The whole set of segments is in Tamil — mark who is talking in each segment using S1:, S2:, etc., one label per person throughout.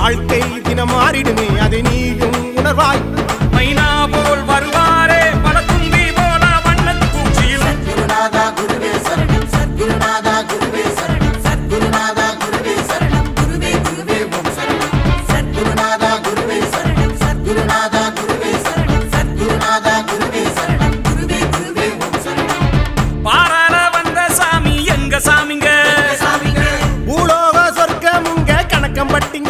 S1: வாழ்க்கை தினம் மாறிடுமே அதை நீயும் உணர்வாய்.
S2: மைனா போல் வருவாரே பல தும்பி போல வண்ணத் பூச்சியில்.
S3: சத்குருநாதா குருவே சரணம், சத்குருநாதா குருவே சரணம், சத்குருநாதா குருவே சரணம், குருவே குருவே ஓம் சரணம். சத்குருநாதா குருவே சரணம், சத்குருநாதா குருவே சரணம், சத்குருநாதா குருவே சரணம், குருவே குருவே ஓம் சரணம்.
S2: பாராள வந்த சாமி எங்க சாமிங்க,
S3: சாமிங்க
S1: பூலோக சொர்க்கமுங்க கணக்கம் பட்டிங்க.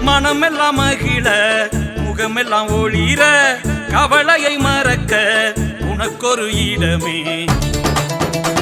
S2: மனமெல்லாம் மகிழ முகமெல்லாம் ஒளிர கவலையை மறக்க உனக்கொரு இடமே.